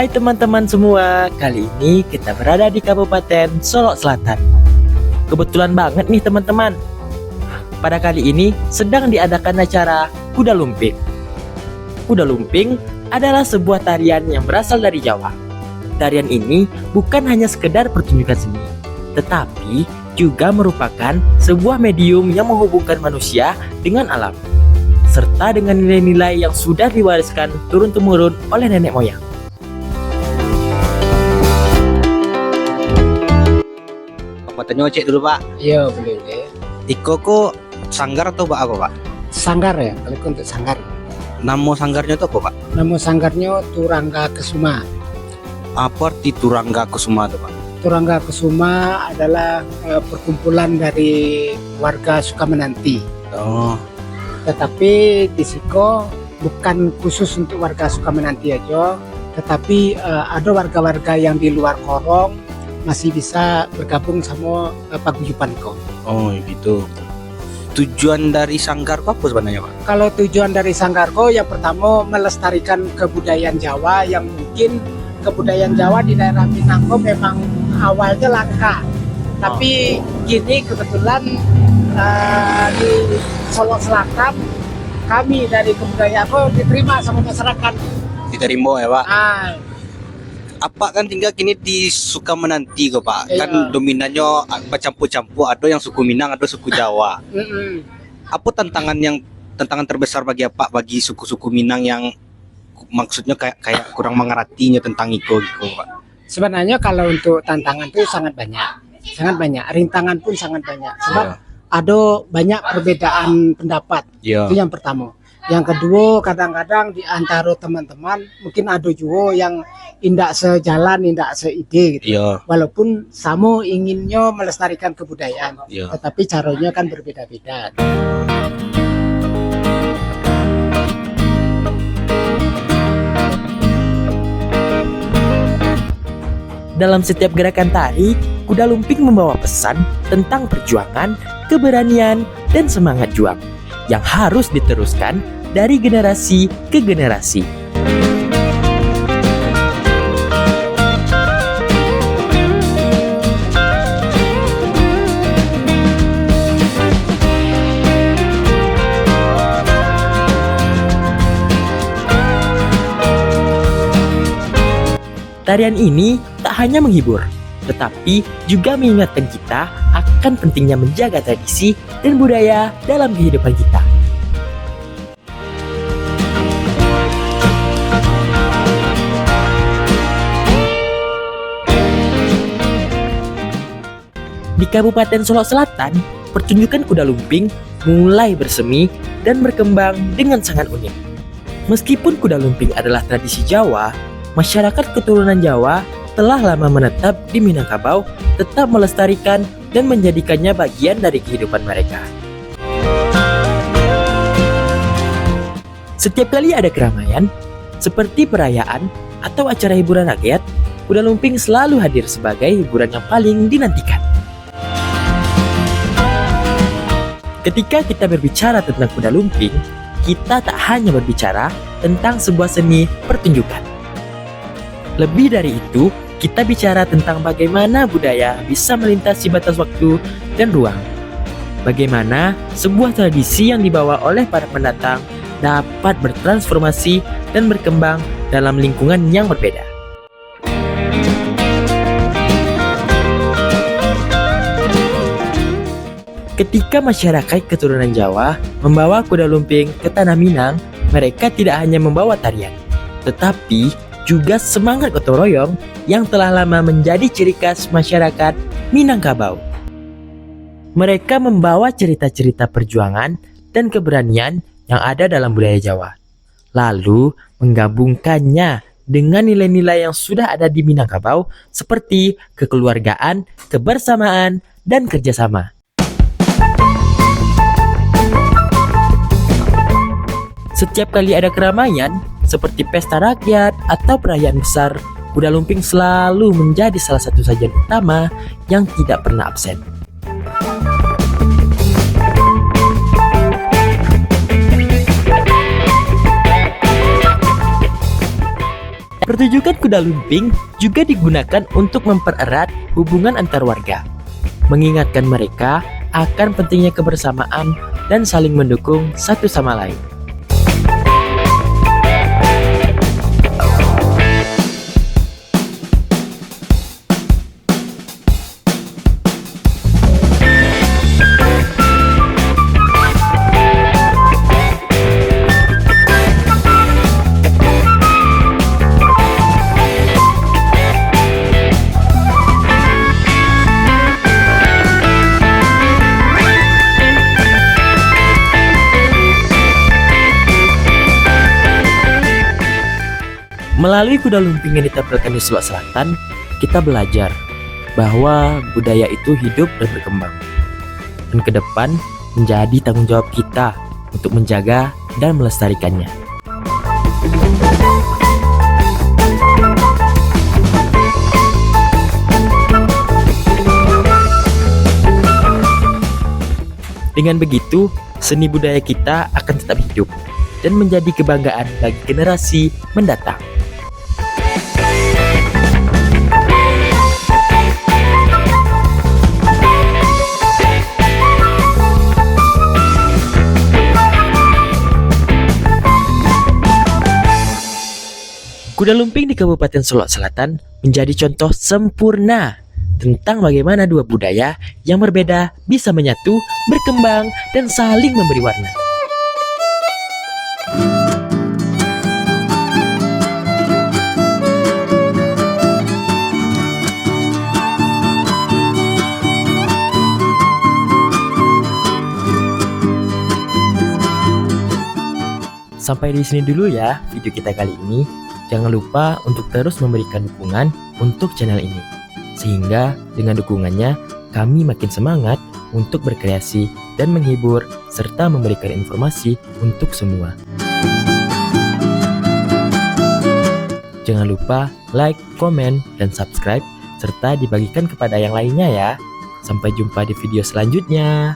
Hai teman-teman semua, kali ini kita berada di Kabupaten Solok Selatan. Kebetulan banget nih teman-teman, pada kali ini sedang diadakan acara Kuda Lumping. Kuda Lumping adalah sebuah tarian yang berasal dari Jawa. Tarian ini bukan hanya sekedar pertunjukan seni, tetapi juga merupakan sebuah medium yang menghubungkan manusia dengan alam, serta dengan nilai-nilai yang sudah diwariskan turun-temurun oleh nenek moyang. Pak tanya cek dulu Pak. Iya boleh. Iko kok sanggar atau Pak apa Pak? Sanggar ya, kalau itu untuk sanggar. Nama sanggarnya itu apa Pak? Nama sanggarnya Turangga Kesuma. Apa arti Turangga Kusuma itu Pak? Turangga Kesuma adalah perkumpulan dari warga Sukamenanti. Oh, Tetapi di Siko bukan khusus untuk warga Sukamenanti aja, tetapi ada warga-warga yang di luar Korong masih bisa bergabung sama paguyuban Ko. oh gitu. Tujuan dari sanggar apa sebenarnya Pak? Kalau tujuan dari Sanggarko yang pertama melestarikan kebudayaan Jawa, yang mungkin kebudayaan Jawa di daerah Minangko memang awalnya langka, tapi kini kebetulan di Solok Selatan kami dari kebudayaan diterima sama masyarakat. Diterima ya Pak. Ah, Apa kan tinggal kini di Sukamenanti kok Pak? Iya. Kan dominannya bercampur-campur, ada yang suku Minang, ada suku Jawa. Apa tantangan terbesar bagi apa bagi suku-suku Minang yang maksudnya kayak kurang mengertinya tentang itu gitu Pak? Sebenarnya kalau untuk tantangan itu sangat banyak, rintangan pun sangat banyak, sebab ada banyak perbedaan pendapat. Iya. Itu yang pertama. Yang kedua, kadang-kadang di antara teman-teman mungkin ada juga yang indak sejalan, indak seide gitu. Iya. Walaupun sama inginnya melestarikan kebudayaan, Iya. tetapi caranya kan berbeda-beda. Dalam setiap gerakan tari, kuda lumping membawa pesan tentang perjuangan, keberanian, dan semangat juang yang harus diteruskan dari generasi ke generasi. Tarian ini tak hanya menghibur, tetapi juga mengingatkan kita akan pentingnya menjaga tradisi dan budaya dalam kehidupan kita. Di Kabupaten Solok Selatan, pertunjukan kuda lumping mulai bersemi dan berkembang dengan sangat unik. Meskipun kuda lumping adalah tradisi Jawa, masyarakat keturunan Jawa telah lama menetap di Minangkabau, tetap melestarikan dan menjadikannya bagian dari kehidupan mereka. Setiap kali ada keramaian, seperti perayaan atau acara hiburan rakyat, kuda lumping selalu hadir sebagai hiburan yang paling dinantikan. Ketika kita berbicara tentang kuda lumping, kita tak hanya berbicara tentang sebuah seni pertunjukan. Lebih dari itu, kita bicara tentang bagaimana budaya bisa melintasi batas waktu dan ruang. Bagaimana sebuah tradisi yang dibawa oleh para pendatang dapat bertransformasi dan berkembang dalam lingkungan yang berbeda. Ketika masyarakat keturunan Jawa membawa kuda lumping ke Tanah Minang, mereka tidak hanya membawa tarian, tetapi juga semangat gotong royong yang telah lama menjadi ciri khas masyarakat Minangkabau. Mereka membawa cerita-cerita perjuangan dan keberanian yang ada dalam budaya Jawa, lalu menggabungkannya dengan nilai-nilai yang sudah ada di Minangkabau seperti kekeluargaan, kebersamaan, dan kerjasama. Setiap kali ada keramaian, seperti pesta rakyat atau perayaan besar, kuda lumping selalu menjadi salah satu sajian utama yang tidak pernah absen. Pertunjukan kuda lumping juga digunakan untuk mempererat hubungan antar warga, mengingatkan mereka akan pentingnya kebersamaan dan saling mendukung satu sama lain. Melalui kuda lumping yang ditampilkan di Sulawesi Selatan, kita belajar bahwa budaya itu hidup dan berkembang. Dan ke depan menjadi tanggung jawab kita untuk menjaga dan melestarikannya. Dengan begitu, seni budaya kita akan tetap hidup dan menjadi kebanggaan bagi generasi mendatang. Kuda lumping di Kabupaten Solok Selatan menjadi contoh sempurna tentang bagaimana dua budaya yang berbeda bisa menyatu, berkembang, dan saling memberi warna. Sampai di sini dulu ya video kita kali ini. Jangan lupa untuk terus memberikan dukungan untuk channel ini. Sehingga dengan dukungannya, kami makin semangat untuk berkreasi dan menghibur, serta memberikan informasi untuk semua. Jangan lupa like, komen, dan subscribe, serta dibagikan kepada yang lainnya ya. Sampai jumpa di video selanjutnya.